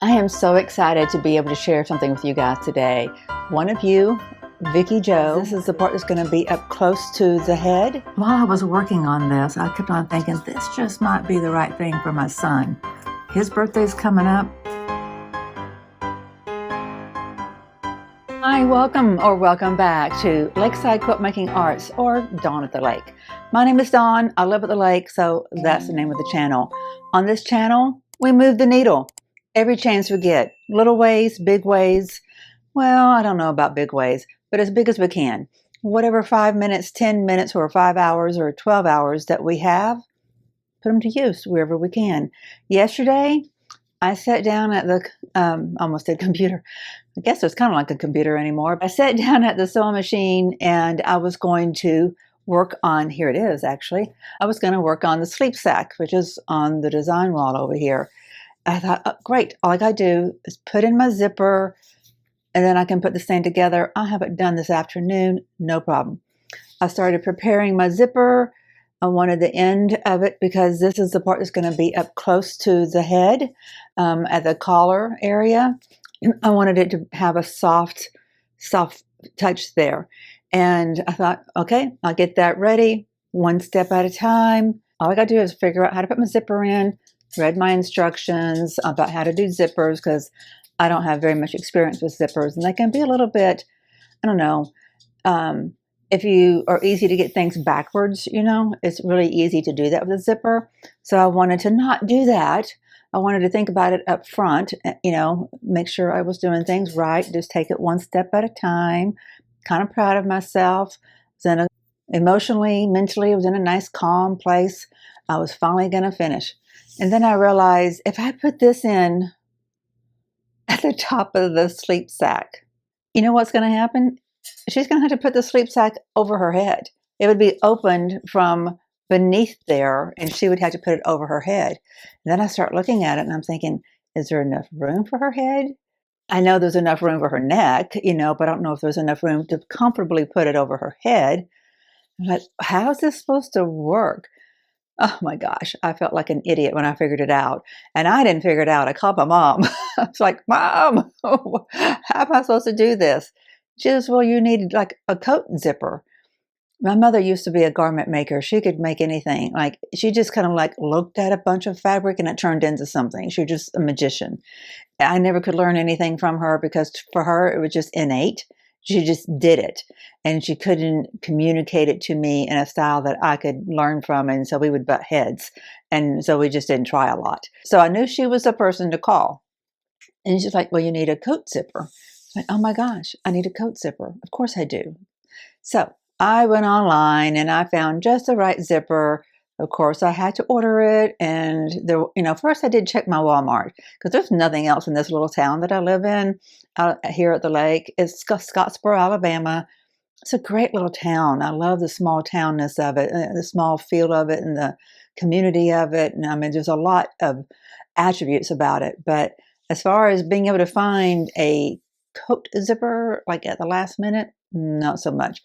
I am so excited to be able to share something with you guys today. One of you, Vicki Joe, this is the part that's going to be up close to the head. While I was working on this, I kept on thinking, this just might be the right thing for my son. His birthday's coming up. Hi, welcome back to Lakeside Quilt Making Arts, or Dawn at the Lake. My name is Dawn. I live at the lake, so that's the name of the channel. On this channel, we move the needle every chance we get. Little ways, big ways. Well, I don't know about big ways, but as big as we can. Whatever 5 minutes, 10 minutes, or 5 hours, or 12 hours that we have, put them to use wherever we can. Yesterday, I sat down at the, almost said computer. I guess it's kind of like a computer anymore. I sat down at the sewing machine and I was going to work on, here it is actually, I was going to work on the sleep sack, which is on the design wall over here. I thought, oh, great, all I got to do is put in my zipper and then I can put this thing together. I'll have it done this afternoon, no problem. I started preparing my zipper. I wanted the end of it because this is the part that's going to be up close to the head at the collar area. I wanted it to have a soft touch there. And I thought, okay, I'll get that ready one step at a time. All I got to do is figure out how to put my zipper in, read my instructions about how to do zippers because I don't have very much experience with zippers. And they can be a little bit, I don't know, if you are easy to get things backwards, you know, it's really easy to do that with a zipper. So I wanted to not do that. I wanted to think about it up front, you know, make sure I was doing things right, just take it one step at a time. Kind of proud of myself. Emotionally, mentally, I was in a nice, calm place. I was finally going to finish. And then I realized if I put this in at the top of the sleep sack, you know what's going to happen? She's going to have to put the sleep sack over her head. It would be opened from beneath there, and she would have to put it over her head. And then I start looking at it, and I'm thinking, is there enough room for her head? I know there's enough room for her neck, you know, but I don't know if there's enough room to comfortably put it over her head. I'm like, how is this supposed to work? Oh my gosh, I felt like an idiot when I figured it out. And I didn't figure it out. I called my mom. I was like, Mom, how am I supposed to do this? She says, well, you need like a coat zipper. My mother used to be a garment maker. She could make anything. Like she just kind of like looked at a bunch of fabric and it turned into something. She was just a magician. I never could learn anything from her because for her, it was just innate. She just did it and she couldn't communicate it to me in a style that I could learn from. And so we would butt heads. And so we just didn't try a lot. So I knew she was the person to call. And she's like, well, you need a coat zipper. Like, oh my gosh, I need a coat zipper. Of course I do. So I went online and I found just the right zipper. Of course, I had to order it. And there, you know, first I did check my Walmart because there's nothing else in this little town that I live in out here at the lake. It's Scottsboro, Alabama. It's a great little town. I love the small townness of it, the small feel of it and the community of it. And I mean, there's a lot of attributes about it. But as far as being able to find a coat zipper like at the last minute, not so much.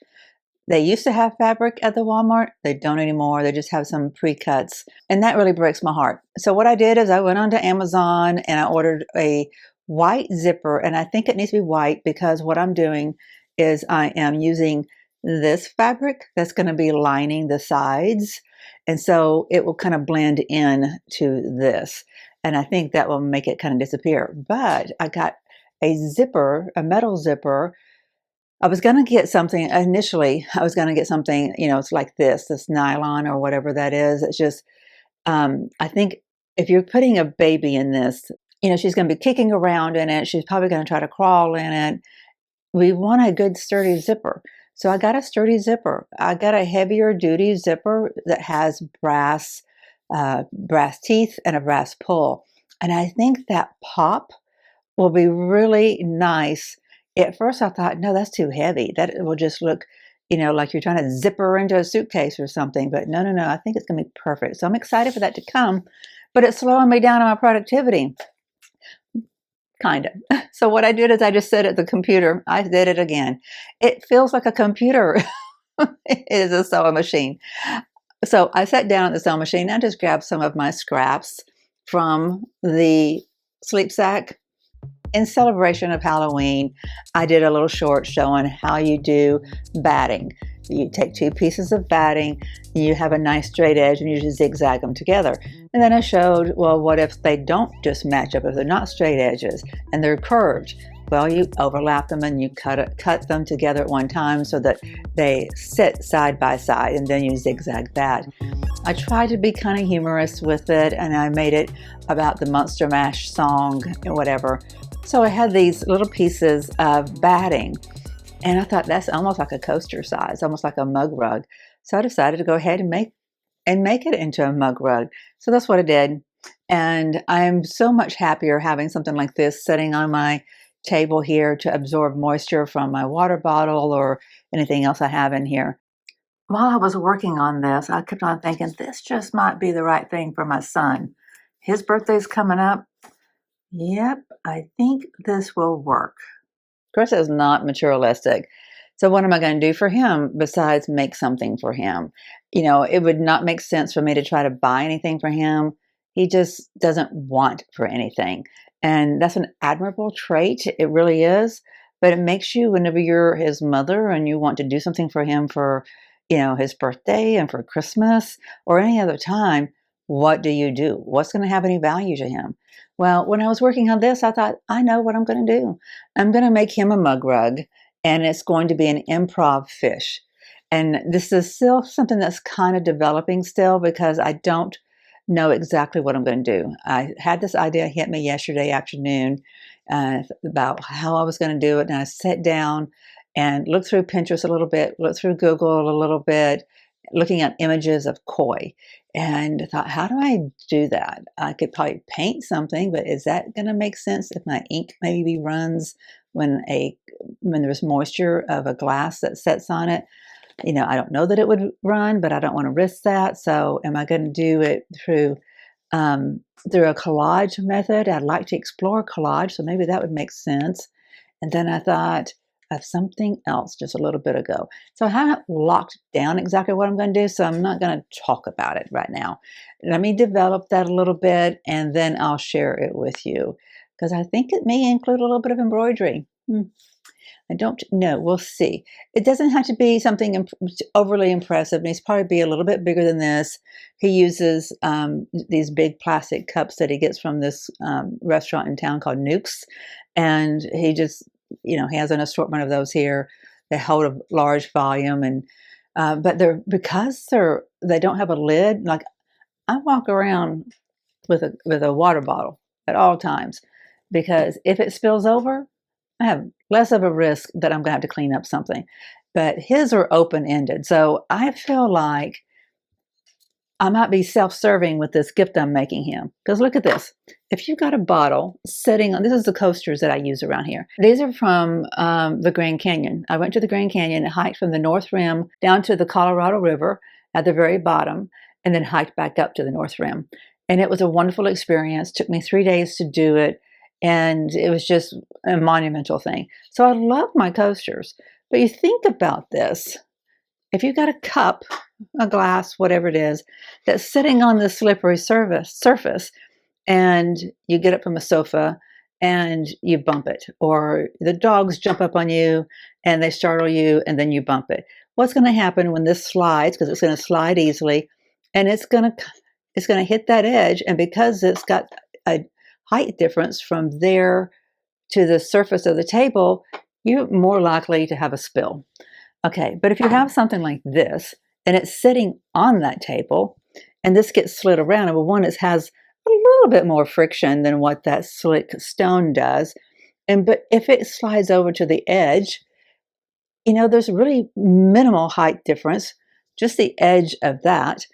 They used to have fabric at the Walmart. They don't anymore. They just have some pre-cuts. And that really breaks my heart. So what I did is I went onto Amazon and I ordered a white zipper. And I think it needs to be white because what I'm doing is I am using this fabric that's going to be lining the sides. And so it will kind of blend in to this. And I think that will make it kind of disappear. But I got a zipper, a metal zipper. I was going to get something initially. I was going to get something, you know, it's like this nylon or whatever that is. It's just, I think if you're putting a baby in this, you know, she's going to be kicking around in it. She's probably going to try to crawl in it. We want a good sturdy zipper. So I got a sturdy zipper. I got a heavier duty zipper that has brass teeth and a brass pull. And I think that pop will be really nice. At first I thought, no, that's too heavy. That will just look, you know, like you're trying to zipper into a suitcase or something. But no, I think it's going to be perfect. So I'm excited for that to come. But it's slowing me down on my productivity. Kind of. So what I did is I just sat at the computer. I did it again. It feels like a computer. It is a sewing machine. So I sat down at the sewing machine. I just grabbed some of my scraps from the sleep sack in celebration of Halloween, I did a little short showing how you do batting. You take 2 pieces of batting, you have a nice straight edge, and you just zigzag them together. And then I showed, well, what if they don't just match up, if they're not straight edges and they're curved? Well, you overlap them and you cut them together at one time so that they sit side by side, and then you zigzag that. I tried to be kind of humorous with it, and I made it about the Monster Mash song and whatever. So I had these little pieces of batting, and I thought that's almost like a coaster size, almost like a mug rug. So I decided to go ahead and make it into a mug rug. So that's what I did. And I'm so much happier having something like this sitting on my table here to absorb moisture from my water bottle or anything else I have in here. While I was working on this, I kept on thinking, this just might be the right thing for my son. His birthday's coming up. Yep, I think this will work. Chris is not materialistic. So what am I going to do for him besides make something for him? You know, it would not make sense for me to try to buy anything for him. He just doesn't want for anything. And that's an admirable trait. It really is. But it makes you, whenever you're his mother and you want to do something for him for, you know, his birthday and for Christmas or any other time, what do you do? What's going to have any value to him? Well, when I was working on this, I thought, I know what I'm going to do. I'm going to make him a mug rug, and it's going to be an improv fish. And this is still something that's kind of developing still because I don't know exactly what I'm going to do. I had this idea hit me yesterday afternoon about how I was going to do it, and I sat down and looked through Pinterest a little bit, looked through Google a little bit, looking at images of koi, and thought, how do I do that? I could probably paint something, but is that going to make sense if my ink maybe runs when there's moisture of a glass that sets on it? You know, I don't know that it would run, but I don't want to risk that. So am I going to do it through a collage method? I'd like to explore collage, so maybe that would make sense. And then I thought of something else just a little bit ago. So I haven't locked down exactly what I'm going to do, so I'm not going to talk about it right now. Let me develop that a little bit, and then I'll share it with you, because I think it may include a little bit of embroidery. I don't know. We'll see. It doesn't have to be something overly impressive. It needs to probably be a little bit bigger than this. He uses these big plastic cups that he gets from this restaurant in town called Nuke's. And he just, you know, he has an assortment of those here. They hold a large volume. And but because they don't have a lid, like I walk around with a water bottle at all times, because if it spills over, I have less of a risk that I'm going to have to clean up something. But his are open-ended. So I feel like I might be self-serving with this gift I'm making him. Because look at this. If you've got a bottle sitting on, this is the coasters that I use around here. These are from the Grand Canyon. I went to the Grand Canyon and hiked from the North Rim down to the Colorado River at the very bottom, and then hiked back up to the North Rim. And it was a wonderful experience. It took me 3 days to do it. And it was just a monumental thing. So I love my coasters. But you think about this. If you've got a cup, a glass, whatever it is, that's sitting on the slippery surface, and you get up from a sofa and you bump it, or the dogs jump up on you and they startle you and then you bump it. What's going to happen when this slides, because it's going to slide easily, and it's going to hit that edge, and because it's got a height difference from there to the surface of the table, you're more likely to have a spill. Okay, but if you have something like this, and it's sitting on that table, and this gets slid around, and one, it has a little bit more friction than what that slick stone does, but if it slides over to the edge, you know, there's really minimal height difference, just the edge of that.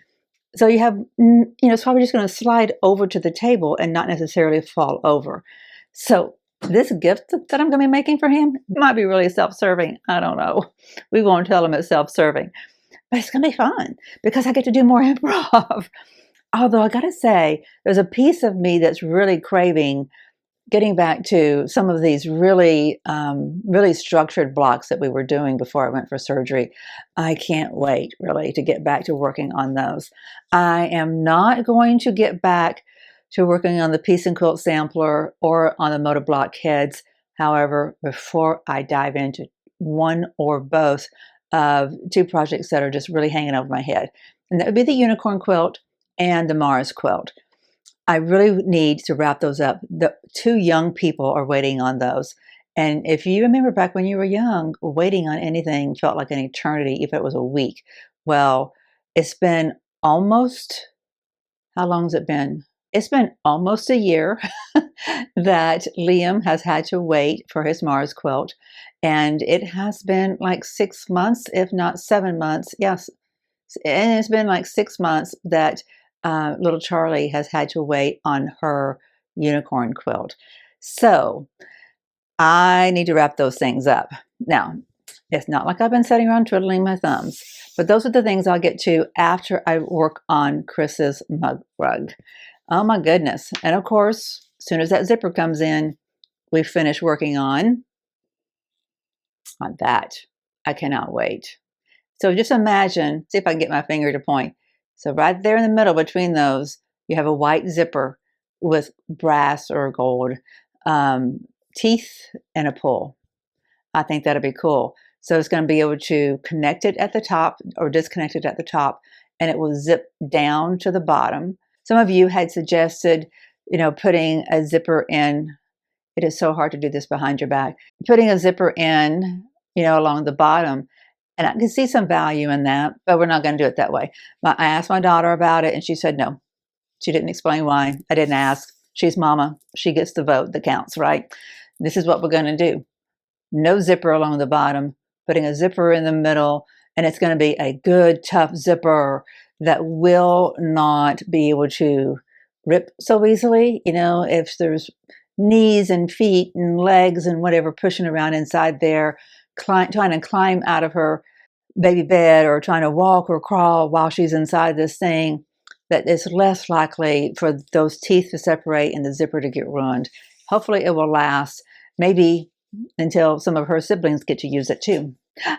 So you have, you know, it's probably just going to slide over to the table and not necessarily fall over. So this gift that I'm going to be making for him might be really self-serving. I don't know. We won't tell him it's self-serving. But it's going to be fun because I get to do more improv. Although I got to say, there's a piece of me that's really craving getting back to some of these really, really structured blocks that we were doing before I went for surgery. I can't wait, really, to get back to working on those. I am not going to get back to working on the piece and quilt sampler or on the motor block heads. However, before I dive into one or both of two projects that are just really hanging over my head, and that would be the unicorn quilt and the Mars quilt. I really need to wrap those up. The two young people are waiting on those. And if you remember back when you were young, waiting on anything felt like an eternity, if it was a week. Well, it's been almost, how long has it been? It's been almost a year that Liam has had to wait for his Mars quilt. And it has been like 6 months, if not 7 months. Yes. And it's been like 6 months that little Charlie has had to wait on her unicorn quilt. So I need to wrap those things up. Now, it's not like I've been sitting around twiddling my thumbs, but those are the things I'll get to after I work on Chris's mug rug. Oh my goodness. And of course, as soon as that zipper comes in, we finish working on that. I cannot wait. So just imagine, see if I can get my finger to point. So right there in the middle between those, you have a white zipper with brass or gold teeth and a pull. I think that'll be cool. So it's going to be able to connect it at the top or disconnect it at the top, and it will zip down to the bottom. Some of you had suggested, putting a zipper in. It is so hard to do this behind your back. Putting a zipper in, along the bottom. And I can see some value in that, but we're not going to do it that way. I asked my daughter about it, and she said no. She didn't explain why. I didn't ask. She's mama. She gets the vote that counts, right? This is what we're going to do. No zipper along the bottom, putting a zipper in the middle, and it's going to be a good, tough zipper that will not be able to rip so easily. If there's knees and feet and legs and whatever pushing around inside there, trying to climb out of her baby bed or trying to walk or crawl while she's inside this thing, that it's less likely for those teeth to separate and the zipper to get ruined. Hopefully it will last, maybe until some of her siblings get to use it too.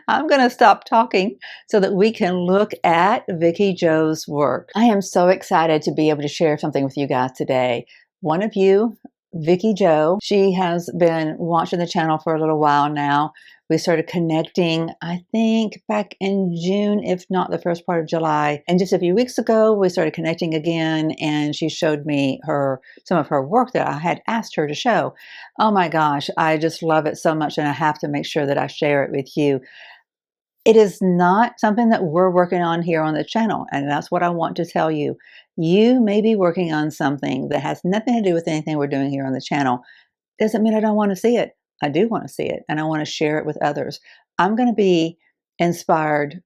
I'm going to stop talking so that we can look at Vicki Joe's work. I am so excited to be able to share something with you guys today. One of you, Vicki Joe, she has been watching the channel for a little while now. We started connecting, I think, back in June, if not the first part of July. And just a few weeks ago, we started connecting again, and she showed me some of her work that I had asked her to show. Oh my gosh, I just love it so much, and I have to make sure that I share it with you. It is not something that we're working on here on the channel, and that's what I want to tell you. You may be working on something that has nothing to do with anything we're doing here on the channel. Doesn't mean I don't want to see it. I do want to see it, and I want to share it with others. I'm going to be inspired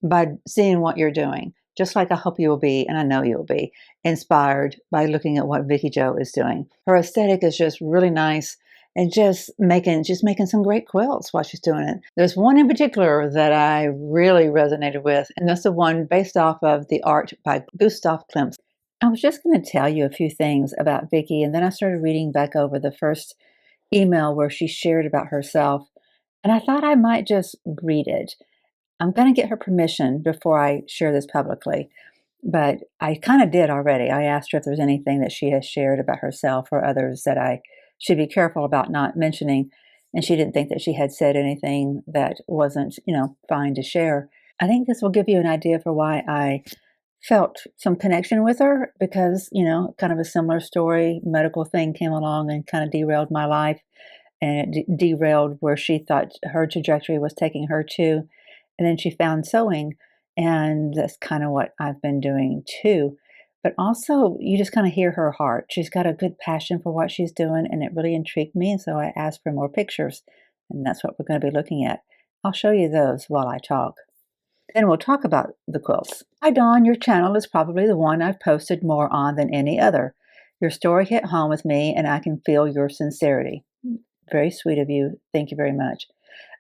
by seeing what you're doing, just like I hope you will be, and I know you'll be inspired by looking at what Vicki Joe is doing. Her aesthetic is just really nice, and just making some great quilts while she's doing it. There's one in particular that I really resonated with, and that's the one based off of the art by Gustav Klimt. I was just going to tell you a few things about Vicki, and then I started reading back over the first email where she shared about herself, and I thought I might just read it. I'm going to get her permission before I share this publicly, but I kind of did already. I asked her if there's anything that she has shared about herself or others that I should be careful about not mentioning, and she didn't think that she had said anything that wasn't, fine to share. I think this will give you an idea for why I felt some connection with her, because, kind of a similar story, medical thing came along and kind of derailed my life, and it derailed where she thought her trajectory was taking her to. And then she found sewing, and that's kind of what I've been doing too. But also, you just kind of hear her heart. She's got a good passion for what she's doing, and it really intrigued me, and so I asked for more pictures, and that's what we're going to be looking at. I'll show you those while I talk. Then we'll talk about the quilts. Hi Dawn, your channel is probably the one I've posted more on than any other. Your story hit home with me, and I can feel your sincerity. Very sweet of you. Thank you very much.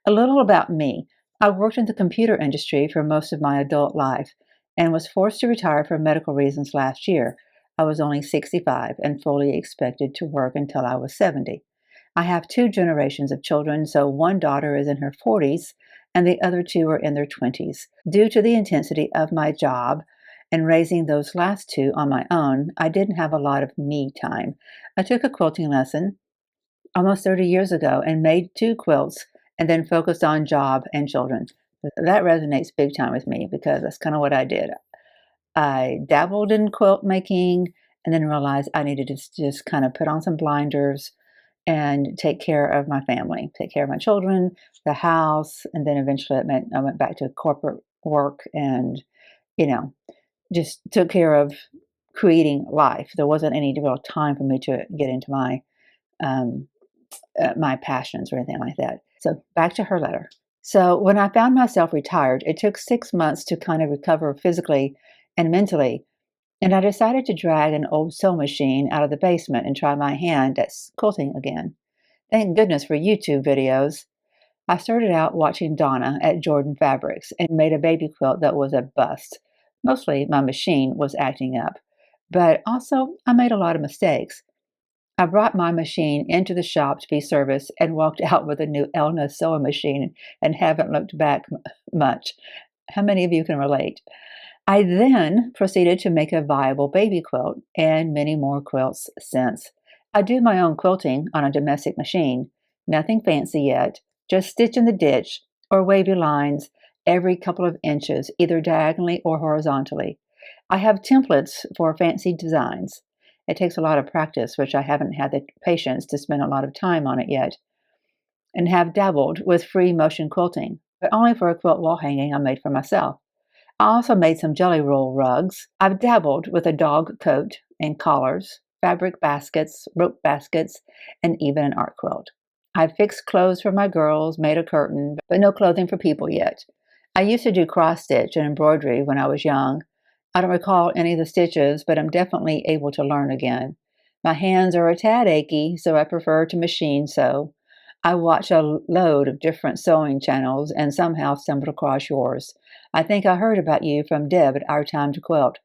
A little about me. I worked in the computer industry for most of my adult life and was forced to retire for medical reasons last year. I was only 65 and fully expected to work until I was 70. I have 2 generations of children, so one daughter is in her 40s and the other 2 are in their 20s. Due to the intensity of my job and raising those last two on my own, I didn't have a lot of me time. I took a quilting lesson almost 30 years ago and made 2 quilts and then focused on job and children. That resonates big time with me because that's kind of what I did. I dabbled in quilt making and then realized I needed to just kind of put on some blinders and take care of my family, take care of my children, the house, and then eventually it meant I went back to corporate work and, you know, just took care of creating life. There wasn't any real time for me to get into um, my passions or anything like that. So back to her letter. So when I found myself retired, it took 6 months to kind of recover physically and mentally. And I decided to drag an old sewing machine out of the basement and try my hand at quilting again. Thank goodness for YouTube videos. I started out watching Donna at Jordan Fabrics and made a baby quilt that was a bust. Mostly my machine was acting up, but also I made a lot of mistakes. I brought my machine into the shop to be serviced and walked out with a new Elna sewing machine and haven't looked back much. How many of you can relate? I then proceeded to make a viable baby quilt and many more quilts since. I do my own quilting on a domestic machine. Nothing fancy yet, just stitch in the ditch or wavy lines every couple of inches, either diagonally or horizontally. I have templates for fancy designs. It takes a lot of practice, which I haven't had the patience to spend a lot of time on it yet, and have dabbled with free motion quilting, but only for a quilt wall hanging I made for myself. I also made some jelly roll rugs. I've dabbled with a dog coat and collars, fabric baskets, rope baskets, and even an art quilt. I've fixed clothes for my girls, made a curtain, but no clothing for people yet. I used to do cross stitch and embroidery when I was young. I don't recall any of the stitches, but I'm definitely able to learn again. My hands are a tad achy, so I prefer to machine sew. I watch a load of different sewing channels and somehow stumbled across yours. I think I heard about you from Deb at Our Time to Quilt.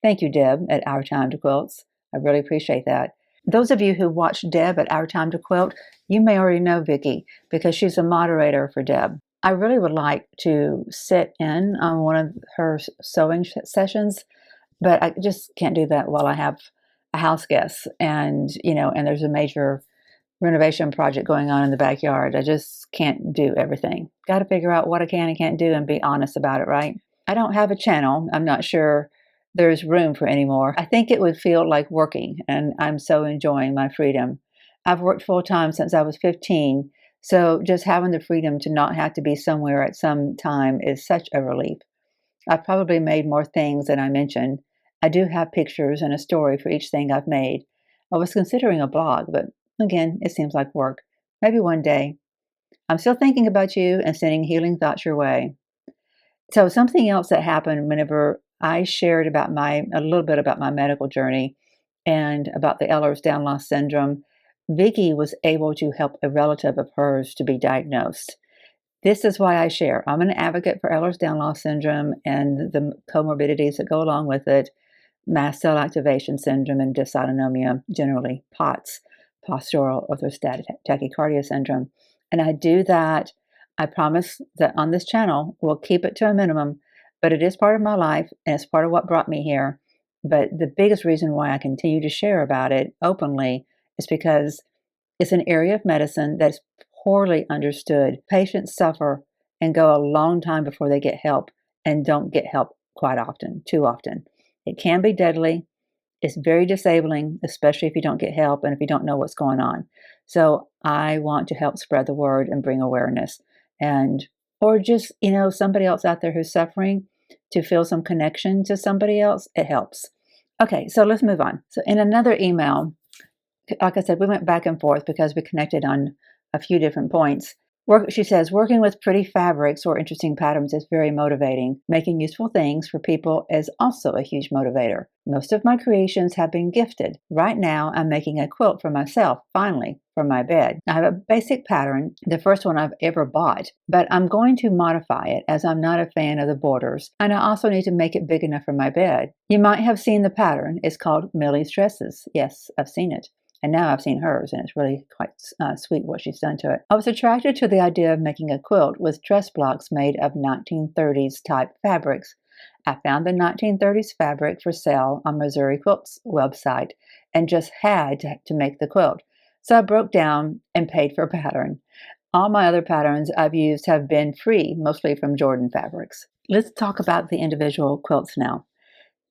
Thank you, Deb, at Our Time to Quilts. I really appreciate that. Those of you who watch Deb at Our Time to Quilt, you may already know Vicki because she's a moderator for Deb. I really would like to sit in on one of her sewing sessions, but I just can't do that while I have a house guest and, and there's a major renovation project going on in the backyard. I just can't do everything. Got to figure out what I can and can't do and be honest about it, right? I don't have a channel. I'm not sure there's room for any more. I think it would feel like working, and I'm so enjoying my freedom. I've worked full time since I was 15, so just having the freedom to not have to be somewhere at some time is such a relief. I've probably made more things than I mentioned. I do have pictures and a story for each thing I've made. I was considering a blog, but again, it seems like work. Maybe one day. I'm still thinking about you and sending healing thoughts your way. So something else that happened whenever I shared about a little bit about my medical journey and about the Ehlers-Danlos syndrome, Vicki was able to help a relative of hers to be diagnosed. This is why I share. I'm an advocate for Ehlers-Danlos syndrome and the comorbidities that go along with it, mast cell activation syndrome and dysautonomia, generally POTS, postural orthostatic tachycardia syndrome. And I do that. I promise that on this channel, we'll keep it to a minimum, but it is part of my life and it's part of what brought me here. But the biggest reason why I continue to share about it openly is because it's an area of medicine that's poorly understood. Patients suffer and go a long time before they get help and don't get help quite often, too often. It can be deadly. It's very disabling, especially if you don't get help and if you don't know what's going on. So I want to help spread the word and bring awareness or just, somebody else out there who's suffering to feel some connection to somebody else. It helps. Okay, so let's move on. So in another email, like I said, we went back and forth because we connected on a few different points. She says, working with pretty fabrics or interesting patterns is very motivating. Making useful things for people is also a huge motivator. Most of my creations have been gifted. Right now, I'm making a quilt for myself, finally, for my bed. I have a basic pattern, the first one I've ever bought, but I'm going to modify it as I'm not a fan of the borders, and I also need to make it big enough for my bed. You might have seen the pattern. It's called MILLIE'S dresses. Yes, I've seen it. And now I've seen hers, and it's really quite sweet what she's done to it. I was attracted to the idea of making a quilt with dress blocks made of 1930s type fabrics. I found the 1930s fabric for sale on Missouri Quilt's website and just had to make the quilt. So I broke down and paid for a pattern. All my other patterns I've used have been free, mostly from Jordan Fabrics. Let's talk about the individual quilts now.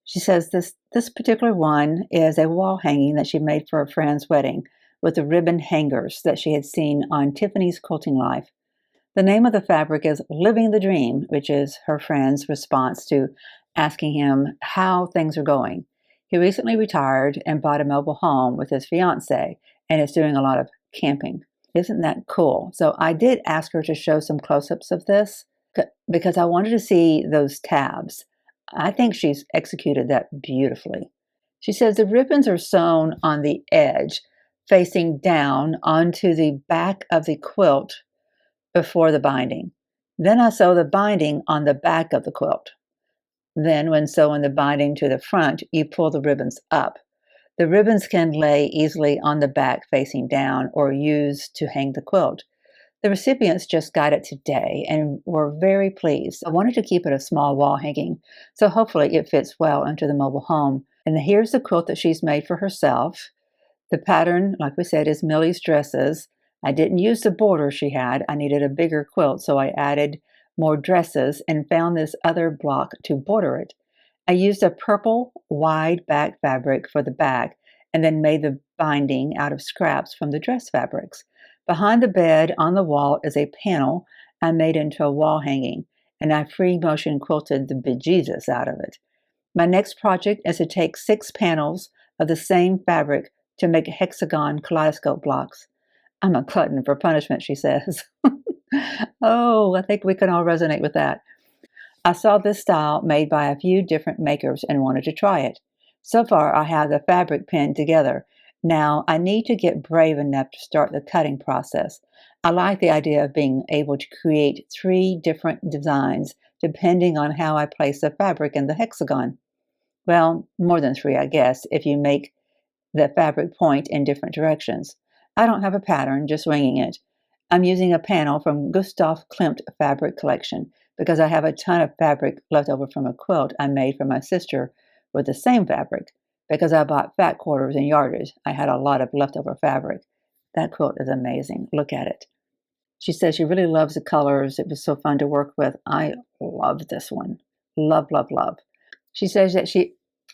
She says this particular one is a wall hanging that she made for a friend's wedding with the ribbon hangers that she had seen on Tiffany's Quilting Life. The name of the fabric is Living the Dream, which is her friend's response to asking him how things are going. He recently retired and bought a mobile home with his fiance and is doing a lot of camping. Isn't that cool? So I did ask her to show some close-ups of this because I wanted to see those tabs. I think she's executed that beautifully. She says the ribbons are sewn on the edge, facing down onto the back of the quilt before the binding. Then I sew the binding on the back of the quilt. Then when sewing the binding to the front, you pull the ribbons up. The ribbons can lay easily on the back facing down or used to hang the quilt. The recipients just got it today and were very pleased. I wanted to keep it a small wall hanging, so hopefully it fits well into the mobile home. And here's the quilt that she's made for herself. The pattern, like we said, is Millie's Dresses. I didn't use the border she had. I needed a bigger quilt, so I added more dresses and found this other block to border it. I used a purple wide back fabric for the back and then made the binding out of scraps from the dress fabrics. Behind the bed on the wall is a panel I made into a wall hanging, and I free motion quilted the bejesus out of it. My next project is to take 6 panels of the same fabric to make hexagon kaleidoscope blocks. I'm a glutton for punishment, she says. Oh, I think we can all resonate with that. I saw this style made by a few different makers and wanted to try it. So far, I have the fabric pinned together. Now, I need to get brave enough to start the cutting process. I like the idea of being able to create 3 different designs depending on how I place the fabric in the hexagon. Well, more than 3, I guess, if you make the fabric point in different directions. I don't have a pattern, just winging it. I'm using a panel from Gustav Klimt fabric collection because I have a ton of fabric left over from a quilt I made for my sister with the same fabric. Because I bought fat quarters and yardage, I had a lot of leftover fabric. That quilt is amazing. Look at it. She says she really loves the colors. It was so fun to work with. I love this one. Love, love, love. She says that she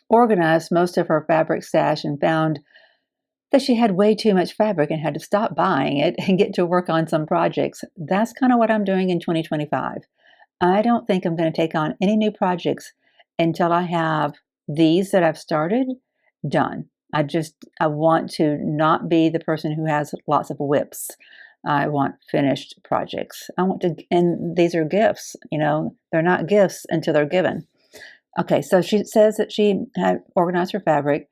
organized most of her fabric stash and found that she had way too much fabric and had to stop buying it and get to work on some projects. That's kind of what I'm doing in 2025. I don't think I'm going to take on any new projects until I have these that I've started done. I want to not be the person who has lots of WIPS. I want finished projects. And these are gifts, they're not gifts until they're given. Okay, so she says that she had organized her fabric.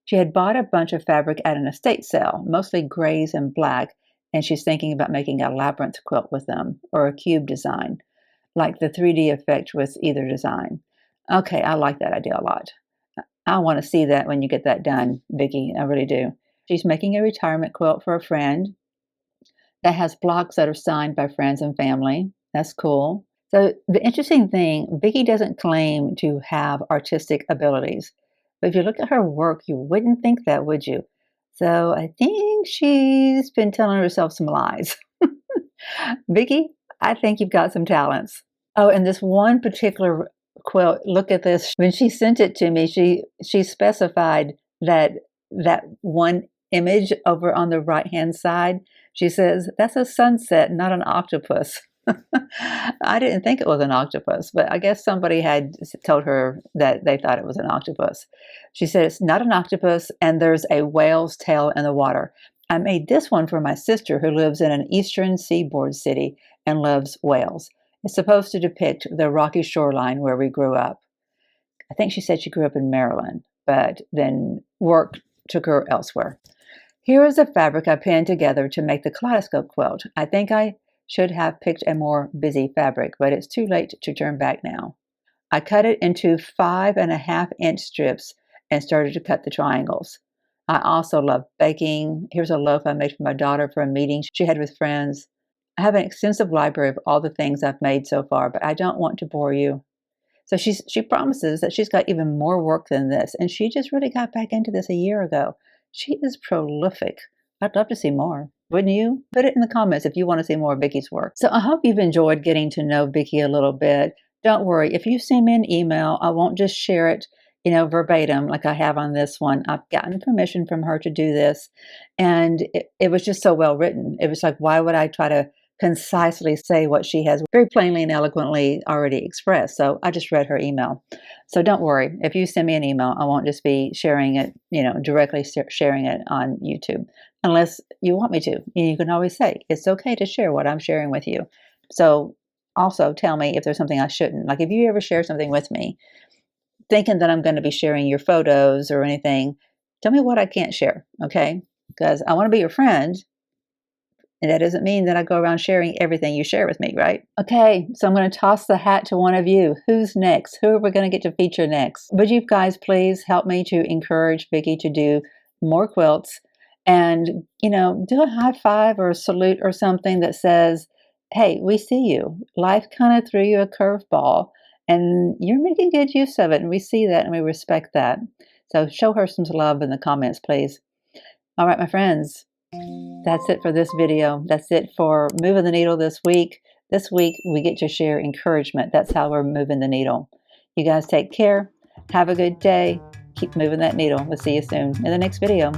She had bought a bunch of fabric at an estate sale, mostly grays and black, and she's thinking about making a labyrinth quilt with them or a cube design, like the 3D effect with either design. Okay, I like that idea a lot. I want to see that when you get that done, Vicki. I really do. She's making a retirement quilt for a friend that has blocks that are signed by friends and family. That's cool. So the interesting thing, Vicki doesn't claim to have artistic abilities, but if you look at her work, you wouldn't think that, would you? So I think she's been telling herself some lies. Vicki, I think you've got some talents. Oh, and this one particular quilt, look at this. When she sent it to me, she specified that one image over on the right-hand side. She says, that's a sunset, not an octopus. I didn't think it was an octopus, but I guess somebody had told her that they thought it was an octopus. She said it's not an octopus, and there's a whale's tail in the water. I made this one for my sister who lives in an eastern seaboard city and loves whales. It's supposed to depict the rocky shoreline where we grew up. I think she said she grew up in Maryland, but then work took her elsewhere. Here is the fabric I pinned together to make the kaleidoscope quilt. I think I should have picked a more busy fabric, but it's too late to turn back now. I cut it into 5.5-inch strips and started to cut the triangles. I also love baking. Here's a loaf I made for my daughter for a meeting she had with friends. I have an extensive library of all the things I've made so far, but I don't want to bore you. So she promises that she's got even more work than this, and she just really got back into this a year ago. She is prolific. I'd love to see more. Wouldn't you? Put it in the comments if you want to see more of Vicki's work. So I hope you've enjoyed getting to know Vicki a little bit. Don't worry, if you send me an email, I won't just share it, verbatim like I have on this one. I've gotten permission from her to do this, and it was just so well written. It was like, why would I try to concisely say what she has very plainly and eloquently already expressed? So I just read her email. So don't worry, if you send me an email, I won't just be sharing it, directly sharing it on YouTube, unless you want me to. You can always say, it's okay to share what I'm sharing with you. So also tell me if there's something I shouldn't. Like if you ever share something with me, thinking that I'm going to be sharing your photos or anything, tell me what I can't share, okay? Because I want to be your friend, and that doesn't mean that I go around sharing everything you share with me, right? Okay, so I'm going to toss the hat to one of you. Who's next? Who are we going to get to feature next? Would you guys please help me to encourage Vicki to do more quilts and, do a high five or a salute or something that says, hey, we see you. Life kind of threw you a curveball, and you're making good use of it, and we see that and we respect that. So show her some love in the comments, please. All right, my friends, that's it for this video. That's it for moving the needle this week. This week, we get to share encouragement. That's how we're moving the needle. You guys take care. Have a good day. Keep moving that needle. We'll see you soon in the next video.